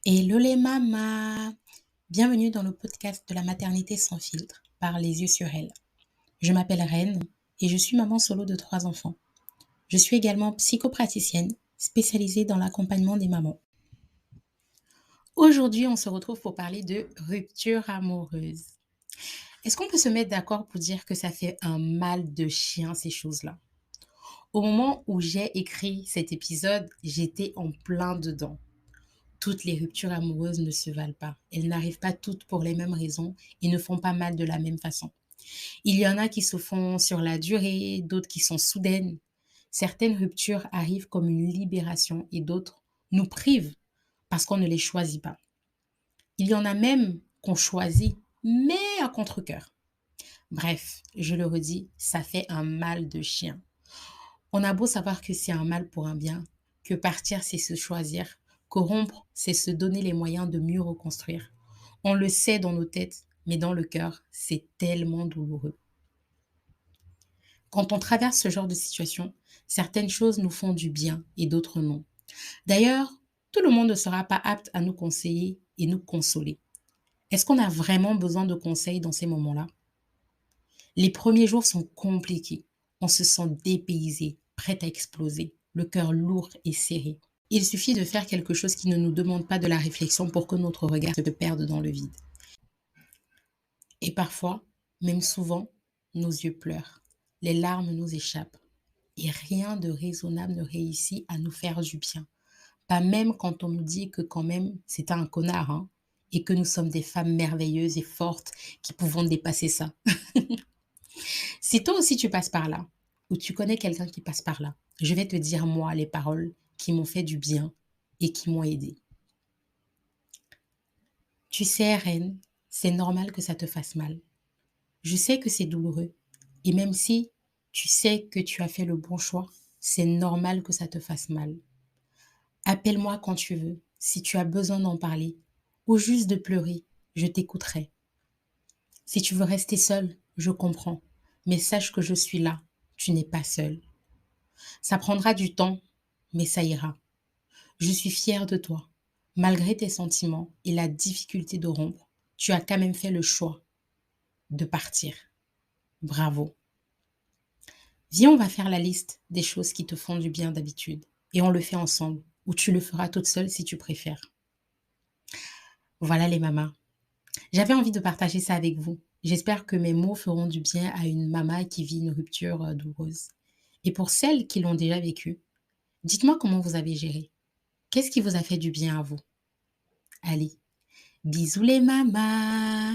Hello les mamas! Bienvenue dans le podcast de la maternité sans filtre, par les yeux sur elle. Je m'appelle Reine et je suis maman solo de 3 enfants. Je suis également psychopraticienne spécialisée dans l'accompagnement des mamans. Aujourd'hui, on se retrouve pour parler de rupture amoureuse. Est-ce qu'on peut se mettre d'accord pour dire que ça fait un mal de chien ces choses-là? Au moment où j'ai écrit cet épisode, j'étais en plein dedans. Toutes les ruptures amoureuses ne se valent pas. Elles n'arrivent pas toutes pour les mêmes raisons et ne font pas mal de la même façon. Il y en a qui se font sur la durée, d'autres qui sont soudaines. Certaines ruptures arrivent comme une libération et d'autres nous privent parce qu'on ne les choisit pas. Il y en a même qu'on choisit, mais à contre-cœur. Bref, je le redis, ça fait un mal de chien. On a beau savoir que c'est un mal pour un bien, que partir c'est se choisir, que rompre c'est se donner les moyens de mieux reconstruire. On le sait dans nos têtes, mais dans le cœur, c'est tellement douloureux. Quand on traverse ce genre de situation, certaines choses nous font du bien et d'autres non. D'ailleurs, tout le monde ne sera pas apte à nous conseiller et nous consoler. Est-ce qu'on a vraiment besoin de conseils dans ces moments-là? Les premiers jours sont compliqués. On se sent dépaysé, prêt à exploser, le cœur lourd et serré. Il suffit de faire quelque chose qui ne nous demande pas de la réflexion pour que notre regard se perde dans le vide. Et parfois, même souvent, nos yeux pleurent. Les larmes nous échappent. Et rien de raisonnable ne réussit à nous faire du bien. Pas même quand on nous dit que quand même, c'est un connard, hein, et que nous sommes des femmes merveilleuses et fortes qui pouvons dépasser ça. Si toi aussi tu passes par là, ou tu connais quelqu'un qui passe par là, je vais te dire moi les paroles qui m'ont fait du bien et qui m'ont aidée. Tu sais, Reine, c'est normal que ça te fasse mal. Je sais que c'est douloureux. Et même si tu sais que tu as fait le bon choix, c'est normal que ça te fasse mal. Appelle-moi quand tu veux, si tu as besoin d'en parler, ou juste de pleurer, je t'écouterai. Si tu veux rester seule, je comprends, mais sache que je suis là, tu n'es pas seule. Ça prendra du temps, mais ça ira. Je suis fière de toi. Malgré tes sentiments et la difficulté de rompre, tu as quand même fait le choix de partir. Bravo. Viens, on va faire la liste des choses qui te font du bien d'habitude. Et on le fait ensemble, ou tu le feras toute seule si tu préfères. Voilà les mamas. J'avais envie de partager ça avec vous. J'espère que mes mots feront du bien à une maman qui vit une rupture douloureuse. Et pour celles qui l'ont déjà vécue, dites-moi comment vous avez géré. Qu'est-ce qui vous a fait du bien à vous? Allez, bisous les mamas!